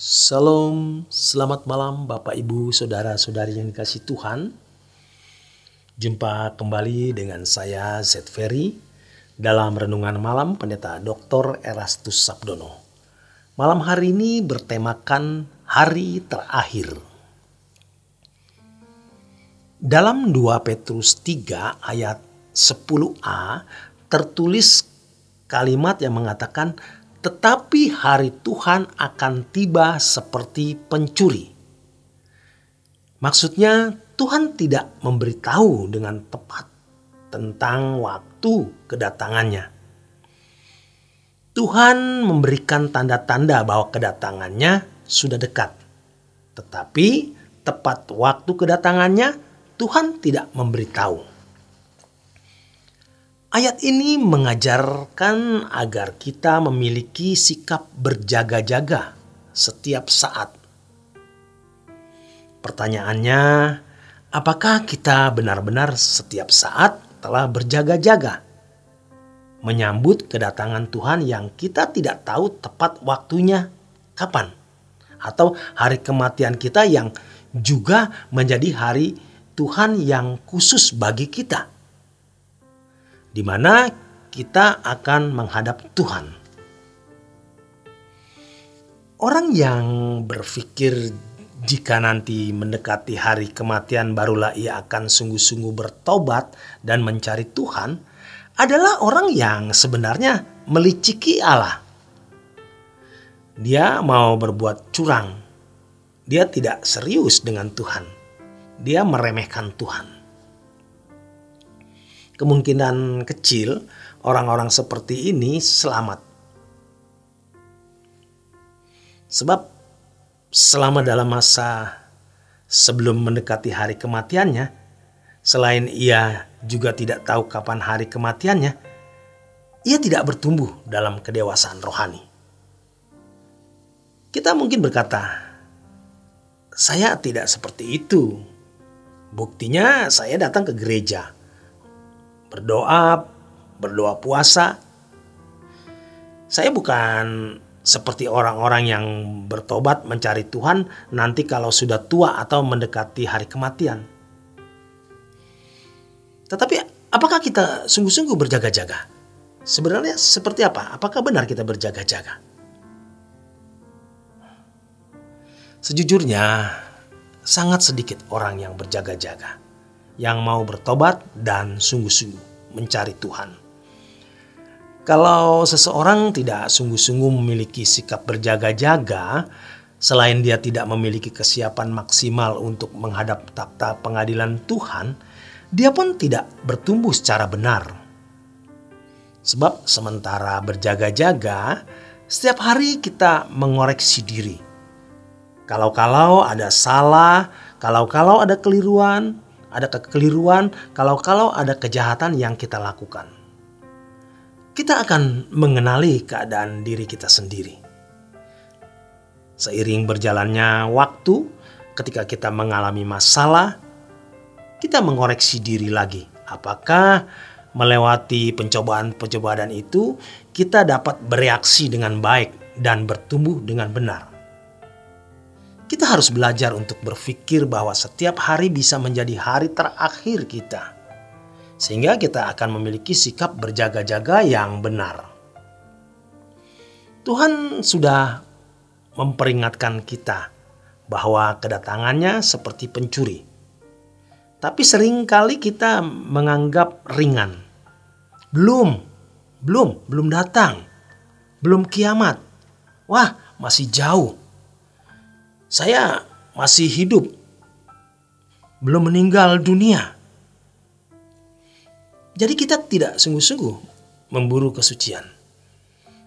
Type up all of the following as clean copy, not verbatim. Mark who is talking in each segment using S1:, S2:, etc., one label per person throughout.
S1: Salam, selamat malam Bapak Ibu Saudara-saudari yang dikasihi Tuhan. Jumpa kembali dengan saya Z Ferry dalam Renungan Malam Pendeta Dr. Erastus Sabdono. Malam hari ini bertemakan hari terakhir. Dalam 2 Petrus 3 ayat 10a tertulis kalimat yang mengatakan, tetapi hari Tuhan akan tiba seperti pencuri. Maksudnya Tuhan tidak memberitahu dengan tepat tentang waktu kedatangannya. Tuhan memberikan tanda-tanda bahwa kedatangannya sudah dekat. Tetapi tepat waktu kedatangannya Tuhan tidak memberitahu. Ayat ini mengajarkan agar kita memiliki sikap berjaga-jaga setiap saat. Pertanyaannya, apakah kita benar-benar setiap saat telah berjaga-jaga menyambut kedatangan Tuhan yang kita tidak tahu tepat waktunya kapan? Atau hari kematian kita yang juga menjadi hari Tuhan yang khusus bagi kita, di mana kita akan menghadap Tuhan. Orang yang berpikir jika nanti mendekati hari kematian barulah ia akan sungguh-sungguh bertobat dan mencari Tuhan adalah orang yang sebenarnya meliciki Allah. Dia mau berbuat curang. Dia tidak serius dengan Tuhan. Dia meremehkan Tuhan. Kemungkinan kecil orang-orang seperti ini selamat. Sebab selama dalam masa sebelum mendekati hari kematiannya, selain ia juga tidak tahu kapan hari kematiannya, ia tidak bertumbuh dalam kedewasaan rohani. Kita mungkin berkata, saya tidak seperti itu. Buktinya saya datang ke gereja. Berdoa puasa. Saya bukan seperti orang-orang yang bertobat mencari Tuhan nanti kalau sudah tua atau mendekati hari kematian. Tetapi apakah kita sungguh-sungguh berjaga-jaga? Sebenarnya seperti apa? Apakah benar kita berjaga-jaga? Sejujurnya sangat sedikit orang yang berjaga-jaga, yang mau bertobat dan sungguh-sungguh mencari Tuhan. Kalau seseorang tidak sungguh-sungguh memiliki sikap berjaga-jaga, selain dia tidak memiliki kesiapan maksimal untuk menghadap takhta pengadilan Tuhan, dia pun tidak bertumbuh secara benar. Sebab sementara berjaga-jaga, setiap hari kita mengoreksi diri. Kalau-kalau ada salah, kalau-kalau ada kekeliruan, kalau ada kejahatan yang kita lakukan. Kita akan mengenali keadaan diri kita sendiri. Seiring berjalannya waktu, ketika kita mengalami masalah, kita mengoreksi diri lagi. Apakah melewati pencobaan-pencobaan itu, kita dapat bereaksi dengan baik dan bertumbuh dengan benar. Kita harus belajar untuk berpikir bahwa setiap hari bisa menjadi hari terakhir kita. Sehingga kita akan memiliki sikap berjaga-jaga yang benar. Tuhan sudah memperingatkan kita bahwa kedatangannya seperti pencuri. Tapi seringkali kita menganggap ringan. Belum datang. Belum kiamat. Wah, masih jauh. Saya masih hidup, belum meninggal dunia. Jadi kita tidak sungguh-sungguh memburu kesucian.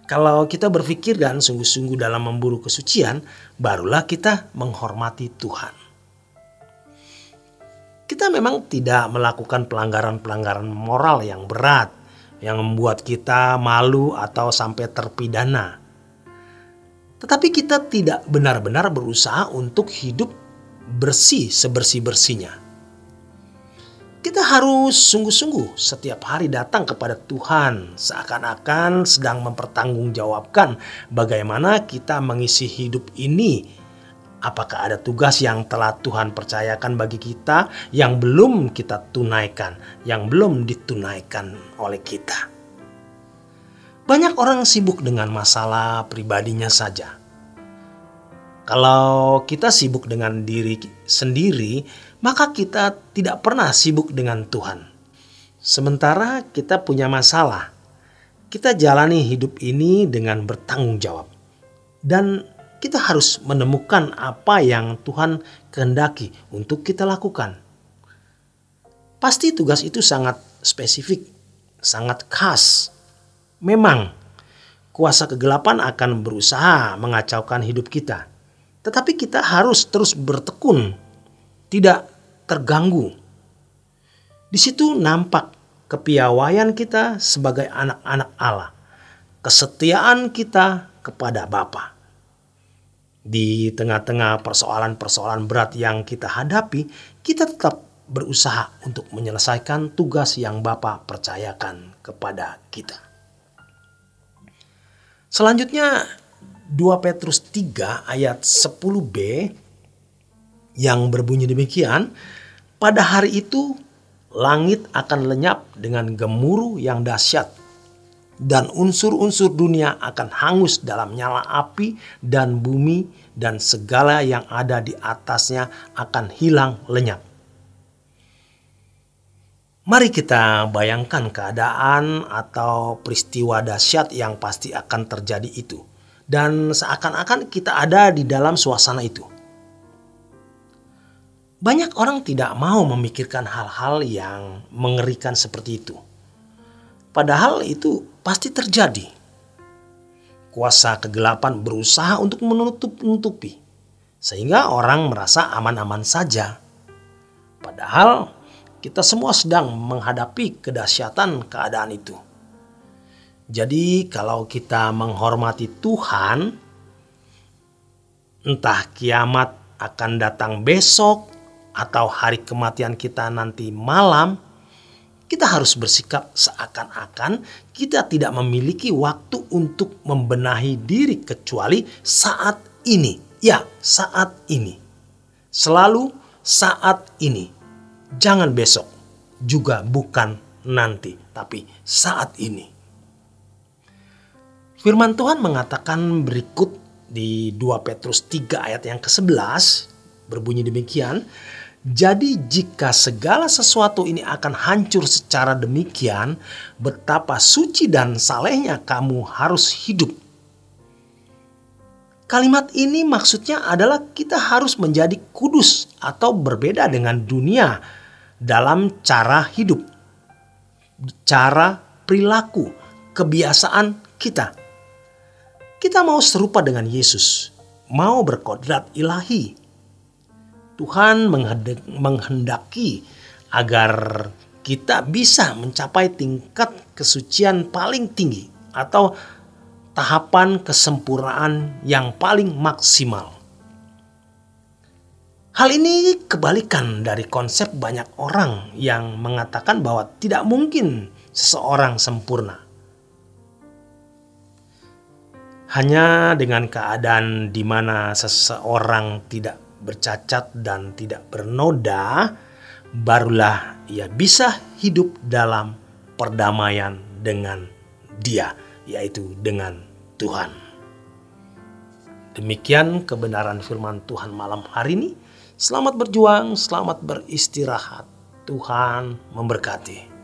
S1: Kalau kita berpikir dan sungguh-sungguh dalam memburu kesucian, barulah kita menghormati Tuhan. Kita memang tidak melakukan pelanggaran-pelanggaran moral yang berat, yang membuat kita malu atau sampai terpidana. Tetapi kita tidak benar-benar berusaha untuk hidup bersih sebersih-bersihnya. Kita harus sungguh-sungguh setiap hari datang kepada Tuhan, seakan-akan sedang mempertanggungjawabkan bagaimana kita mengisi hidup ini. Apakah ada tugas yang telah Tuhan percayakan bagi kita yang belum kita tunaikan, yang belum ditunaikan oleh kita? Banyak orang sibuk dengan masalah pribadinya saja. Kalau kita sibuk dengan diri sendiri, maka kita tidak pernah sibuk dengan Tuhan. Sementara kita punya masalah, kita jalani hidup ini dengan bertanggung jawab. Dan kita harus menemukan apa yang Tuhan kehendaki untuk kita lakukan. Pasti tugas itu sangat spesifik, sangat khas. Memang kuasa kegelapan akan berusaha mengacaukan hidup kita. Tetapi kita harus terus bertekun, tidak terganggu. Di situ nampak kepiawaian kita sebagai anak-anak Allah, kesetiaan kita kepada Bapa. Di tengah-tengah persoalan-persoalan berat yang kita hadapi, kita tetap berusaha untuk menyelesaikan tugas yang Bapa percayakan kepada kita. Selanjutnya 2 Petrus 3 ayat 10b yang berbunyi demikian, pada hari itu langit akan lenyap dengan gemuruh yang dahsyat, dan unsur-unsur dunia akan hangus dalam nyala api, dan bumi dan segala yang ada di atasnya akan hilang lenyap. Mari kita bayangkan keadaan atau peristiwa dahsyat yang pasti akan terjadi itu. Dan seakan-akan kita ada di dalam suasana itu. Banyak orang tidak mau memikirkan hal-hal yang mengerikan seperti itu. Padahal itu pasti terjadi. Kuasa kegelapan berusaha untuk menutup-nutupi, sehingga orang merasa aman-aman saja. Padahal kita semua sedang menghadapi kedahsyatan keadaan itu. Jadi kalau kita menghormati Tuhan, entah kiamat akan datang besok atau hari kematian kita nanti malam, kita harus bersikap seakan-akan kita tidak memiliki waktu untuk membenahi diri kecuali saat ini. Ya, saat ini. Selalu saat ini. Jangan besok, juga bukan nanti, tapi saat ini. Firman Tuhan mengatakan berikut di 2 Petrus 3 ayat yang ke-11 berbunyi demikian. Jadi jika segala sesuatu ini akan hancur secara demikian, betapa suci dan salehnya kamu harus hidup. Kalimat ini maksudnya adalah kita harus menjadi kudus atau berbeda dengan dunia dalam cara hidup, cara perilaku, kebiasaan kita. Kita mau serupa dengan Yesus, mau berkodrat ilahi. Tuhan menghendaki agar kita bisa mencapai tingkat kesucian paling tinggi atau tahapan kesempurnaan yang paling maksimal. Hal ini kebalikan dari konsep banyak orang yang mengatakan bahwa tidak mungkin seseorang sempurna. Hanya dengan keadaan di mana seseorang tidak bercacat dan tidak bernoda, barulah ia bisa hidup dalam perdamaian dengan Dia, yaitu dengan Tuhan. Demikian kebenaran firman Tuhan malam hari ini. Selamat berjuang, selamat beristirahat. Tuhan memberkati.